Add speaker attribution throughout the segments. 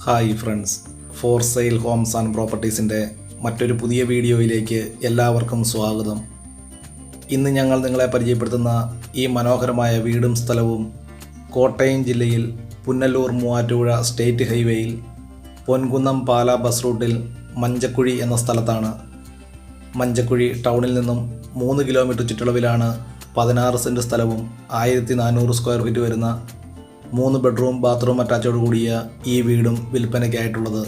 Speaker 1: Hi friends, for sale homes and പ്രോപ്പർട്ടീസിൻ്റെ മറ്റൊരു പുതിയ വീഡിയോയിലേക്ക് എല്ലാവർക്കും സ്വാഗതം. ഇന്ന് ഞങ്ങൾ നിങ്ങളെ പരിചയപ്പെടുത്തുന്ന ഈ മനോഹരമായ വീടും സ്ഥലവും കോട്ടയം ജില്ലയിൽ പുനലൂർ മൂവാറ്റുപുഴ സ്റ്റേറ്റ് ഹൈവേയിൽ പൊൻകുന്നം പാല ബസ് റൂട്ടിൽ മഞ്ചക്കുഴി എന്ന സ്ഥലത്താണ്. മഞ്ചക്കുഴി ടൗണിൽ നിന്നും 3 കിലോമീറ്റർ ചുറ്റളവിലാണ് 16 സെൻറ്റ് സ്ഥലവും 1400 സ്ക്വയർ ഫീറ്റ് വരുന്ന 3 ബെഡ്റൂം ബാത്റൂം അറ്റാച്ചോട് കൂടിയ ഈ വീടും വിൽപ്പനയ്ക്കായിട്ടുള്ളത്.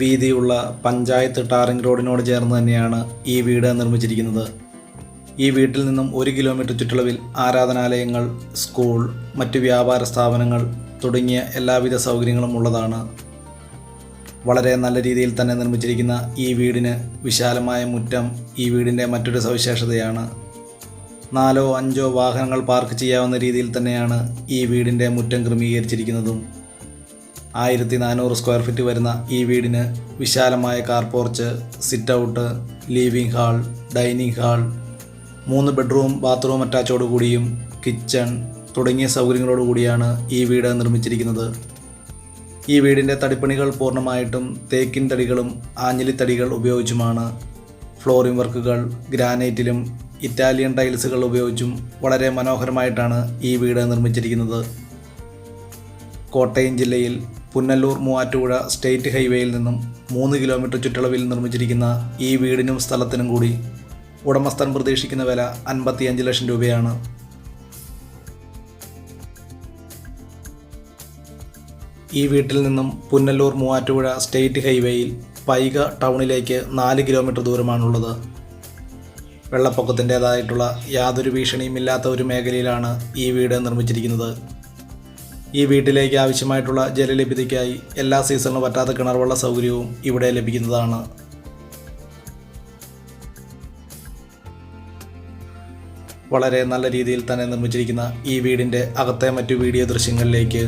Speaker 1: വീതിയുള്ള പഞ്ചായത്ത് ടാറിംഗ് റോഡിനോട് ചേർന്ന് തന്നെയാണ് ഈ വീട് നിർമ്മിച്ചിരിക്കുന്നത്. ഈ വീട്ടിൽ നിന്നും 1 കിലോമീറ്റർ ചുറ്റളവിൽ ആരാധനാലയങ്ങൾ, സ്കൂൾ, മറ്റ് വ്യാപാര സ്ഥാപനങ്ങൾ തുടങ്ങിയ എല്ലാവിധ സൗകര്യങ്ങളും ഉള്ളതാണ്. വളരെ നല്ല രീതിയിൽ തന്നെ നിർമ്മിച്ചിരിക്കുന്ന ഈ വീടിന് വിശാലമായ മുറ്റം ഈ വീടിൻ്റെ മറ്റൊരു സവിശേഷതയാണ്. 4-5 വാഹനങ്ങൾ പാർക്ക് ചെയ്യാവുന്ന രീതിയിൽ തന്നെയാണ് ഈ വീടിൻ്റെ മുറ്റം ക്രമീകരിച്ചിരിക്കുന്നതും. 1400 സ്ക്വയർ ഫീറ്റ് വരുന്ന ഈ വീടിന് വിശാലമായ car porch, sit out, living hall, dining hall, 3 bedroom bathroom അറ്റാച്ചോട് കൂടിയും കിച്ചൺ തുടങ്ങിയ സൗകര്യങ്ങളോട് കൂടിയാണ് ഈ വീട് നിർമ്മിച്ചിരിക്കുന്നത്. ഈ വീടിൻ്റെ തടിപ്പണികൾ പൂർണ്ണമായിട്ടും തേക്കിൻ തടികളും ആഞ്ഞിലിത്തടികൾ ഉപയോഗിച്ചുമാണ്. ഫ്ലോറിംഗ് വർക്കുകൾ ഗ്രാനൈറ്റിലും ഇറ്റാലിയൻ ടൈൽസുകൾ ഉപയോഗിച്ചും വളരെ മനോഹരമായിട്ടാണ് ഈ വീട് നിർമ്മിച്ചിരിക്കുന്നത്. കോട്ടയം ജില്ലയിൽ പുനലൂർ മൂവാറ്റുപുഴ സ്റ്റേറ്റ് ഹൈവേയിൽ നിന്നും 3 കിലോമീറ്റർ ചുറ്റളവിൽ നിർമ്മിച്ചിരിക്കുന്ന ഈ വീടിനും സ്ഥലത്തിനും കൂടി ഉടമസ്ഥൻ പ്രതീക്ഷിക്കുന്ന വില 55 ലക്ഷം രൂപയാണ്. ഈ വീട്ടിൽ നിന്നും പുനലൂർ മൂവാറ്റുപുഴ സ്റ്റേറ്റ് ഹൈവേയിൽ പൈക ടൗണിലേക്ക് 4 കിലോമീറ്റർ ദൂരമാണുള്ളത്. വെള്ളപ്പൊക്കത്തിൻ്റേതായിട്ടുള്ള യാതൊരു ഭീഷണിയും ഇല്ലാത്ത ഒരു മേഖലയിലാണ് ഈ വീട് നിർമ്മിച്ചിരിക്കുന്നത്. ഈ വീട്ടിലേക്ക് ആവശ്യമായിട്ടുള്ള ജലലഭ്യതയ്ക്കായി എല്ലാ സീസണിലും പറ്റാത്ത കിണർവെള്ള സൗകര്യവും ഇവിടെ ലഭിക്കുന്നതാണ്. വളരെ നല്ല രീതിയിൽ തന്നെ നിർമ്മിച്ചിരിക്കുന്ന ഈ വീടിൻ്റെ അകത്തെ മറ്റു വീഡിയോ ദൃശ്യങ്ങളിലേക്ക്